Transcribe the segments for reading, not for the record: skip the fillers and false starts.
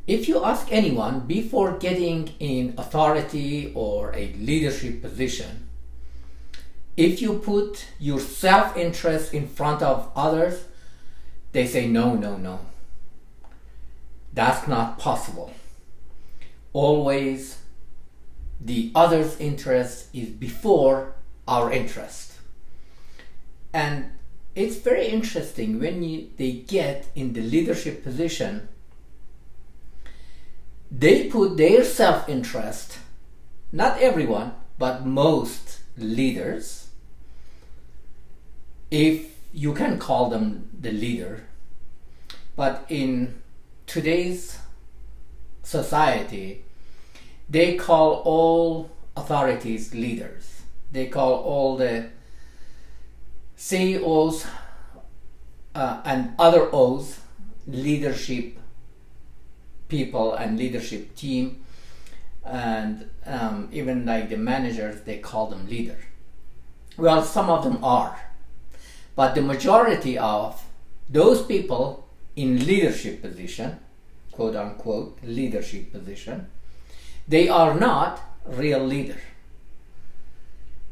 If you ask anyone before getting in authority or a leadership position, if you put your self-interest in front of others, they say no, no, no. That's not possible. Always the other's interest is before our interest. And it's very interesting when they get in the leadership position, they put their self-interest, not everyone, but most leaders, if you can call them the leader, but in today's society, they call all authorities leaders. They call all the CEOs and other O's leadership people and leadership team, and even like the managers, they call them leader. Well, some of them are, but the majority of those people in leadership position, quote unquote leadership position, they are not real leader.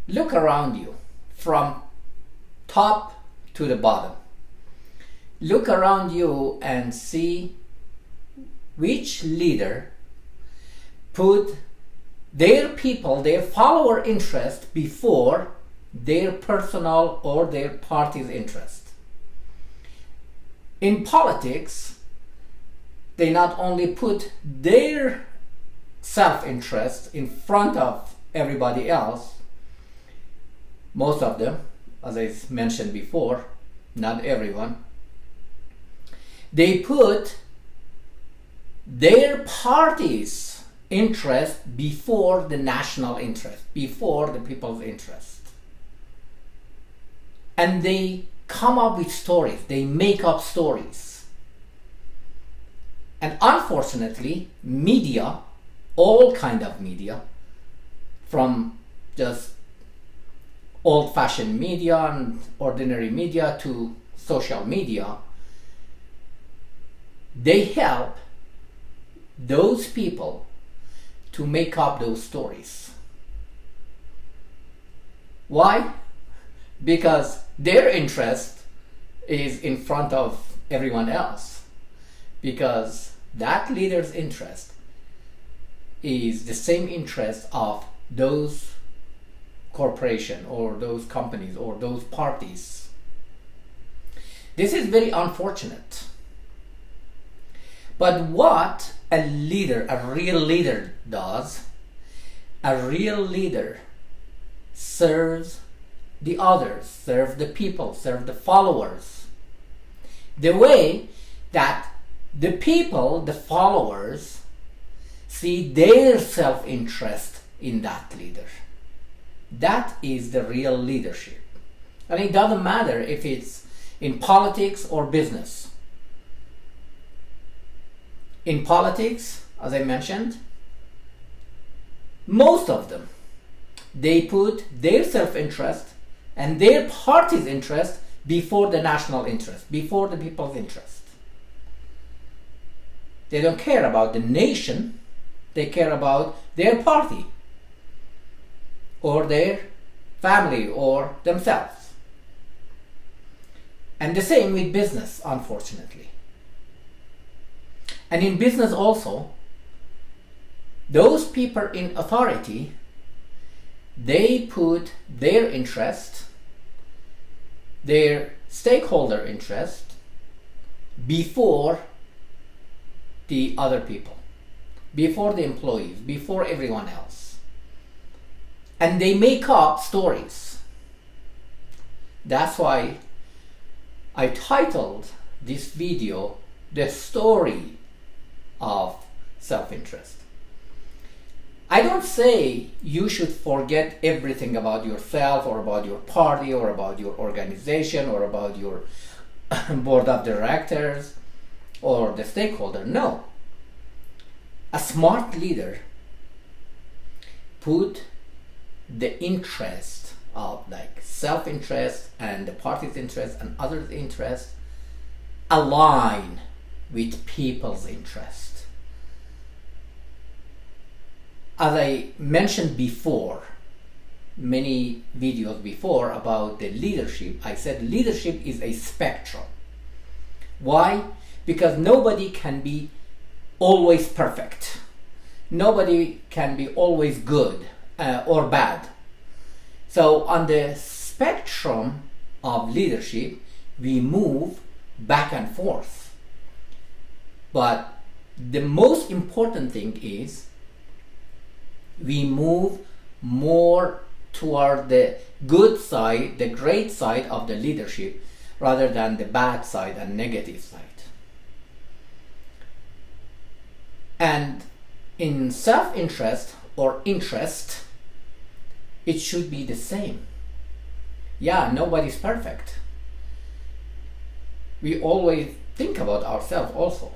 Look around you from top to the bottom. Look around you and see which leader put their people, their follower interest before their personal or their party's interest. In politics, they not only put their self-interest in front of everybody else, most of them, as I mentioned before, not everyone, they put their party's interest before the national interest, before the people's interest. And they come up with stories, they make up stories. And unfortunately, media, all kind of media, from just old-fashioned media and ordinary media to social media, they help those people to make up those stories. Why? Because their interest is in front of everyone else. Because that leader's interest is the same interest of those corporations or those companies or those parties. This is very unfortunate. But what a leader, a real leader does, a real leader serves the others, serves the people, serves the followers. The way that the people, the followers, see their self-interest in that leader. That is the real leadership. And it doesn't matter if it's in politics or business. In politics, as I mentioned, most of them, they put their self-interest and their party's interest before the national interest, before the people's interest. They don't care about the nation, they care about their party or their family or themselves. And the same with business, unfortunately. And in business also, those people in authority, they put their interest, their stakeholder interest, before the other people, before the employees, before everyone else. And they make up stories. That's why I titled this video, The Story of Self-Interest. I don't say you should forget everything about yourself or about your party or about your organization or about your board of directors or the stakeholder. No. A smart leader put the interest of like self-interest and the party's interest and others' interest align with people's interest. as I mentioned before, many videos before about the leadership, I said leadership is a spectrum. Why? Because nobody can be always perfect. Nobody can be always good or bad. So on the spectrum of leadership, we move back and forth. But the most important thing is we move more toward the good side, the great side of the leadership, rather than the bad side and negative side. And in self-interest or interest, it should be the same. Yeah, nobody's perfect. We always think about ourselves also.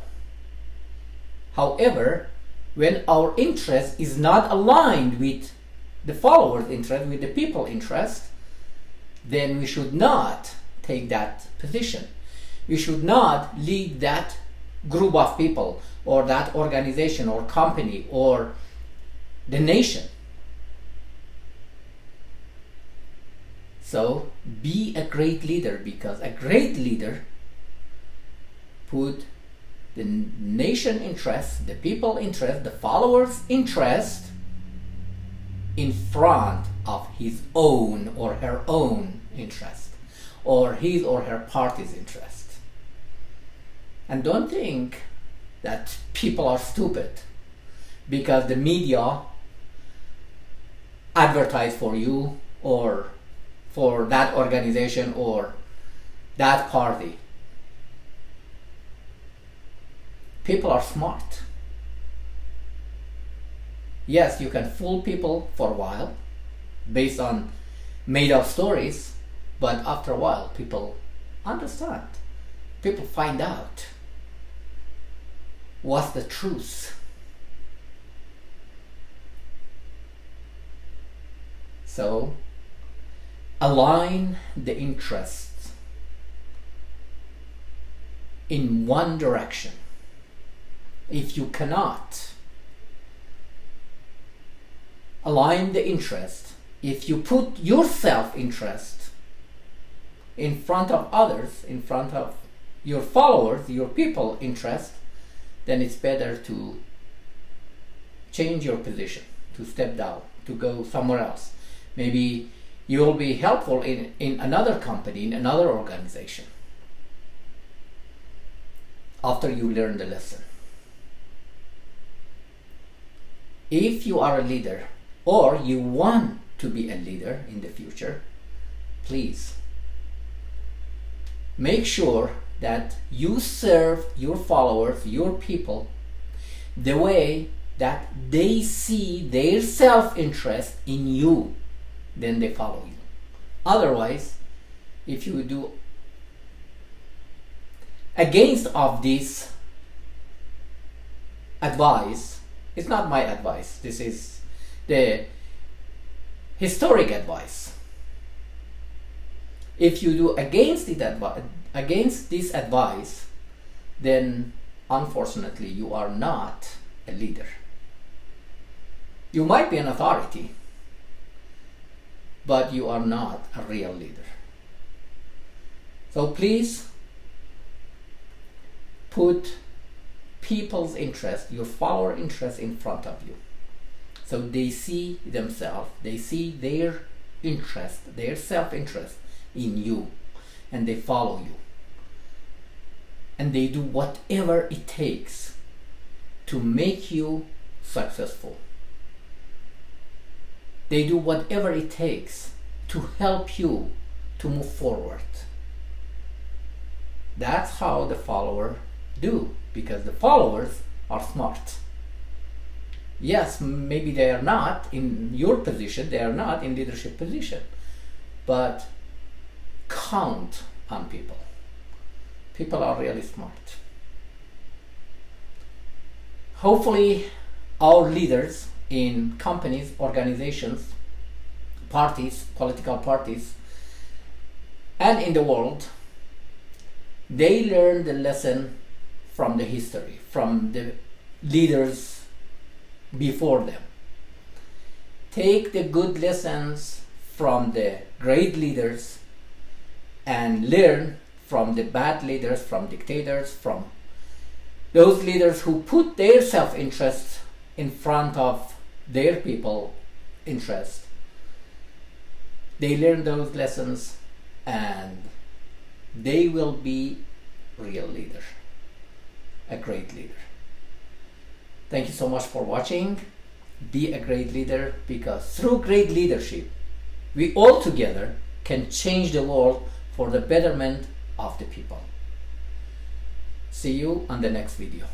However, when our interest is not aligned with the followers' interest, with the people's interest, then we should not take that position. We should not lead that group of people or that organization or company or the nation. So be a great leader, because a great leader put the nation interest, the people interest, the followers interest in front of his own or her own interest, or his or her party's interest. And don't think that people are stupid because the media advertise for you or for that organization or that party. People are smart. Yes, you can fool people for a while based on made up stories, but after a while people understand. People find out what's the truth. So align the interests in one direction. If you cannot align the interest, if you put your self-interest in front of others, in front of your followers, your people interest, then it's better to change your position, to step down, to go somewhere else. Maybe you will be helpful in another company, in another organization, after you learn the lesson. If you are a leader or you want to be a leader in the future, please make sure that you serve your followers, your people, the way that they see their self-interest in you, then they follow you. Otherwise, if you do against of this advice, it's not my advice, this is the historic advice. If you do against this advice, then unfortunately you are not a leader. You might be an authority, but you are not a real leader. So please put people's interest, your follower interest in front of you. So they see themselves, they see their interest, their self-interest in you, and they follow you. And they do whatever it takes to make you successful. They do whatever it takes to help you to move forward. That's how the follower do, because the followers are smart. Yes, maybe they are not in your position, they are not in leadership position, but count on people. People are really smart. Hopefully our leaders in companies, organizations, parties, political parties, and in the world, they learn the lesson from the history, from the leaders before them. take the good lessons from the great leaders and learn from the bad leaders, from dictators, from those leaders who put their self-interest in front of their people interest. They learn those lessons and they will be real leader, a great leader. Thank you so much for watching. Be a great leader, because through great leadership, we all together can change the world for the betterment of the people. See you on the next video.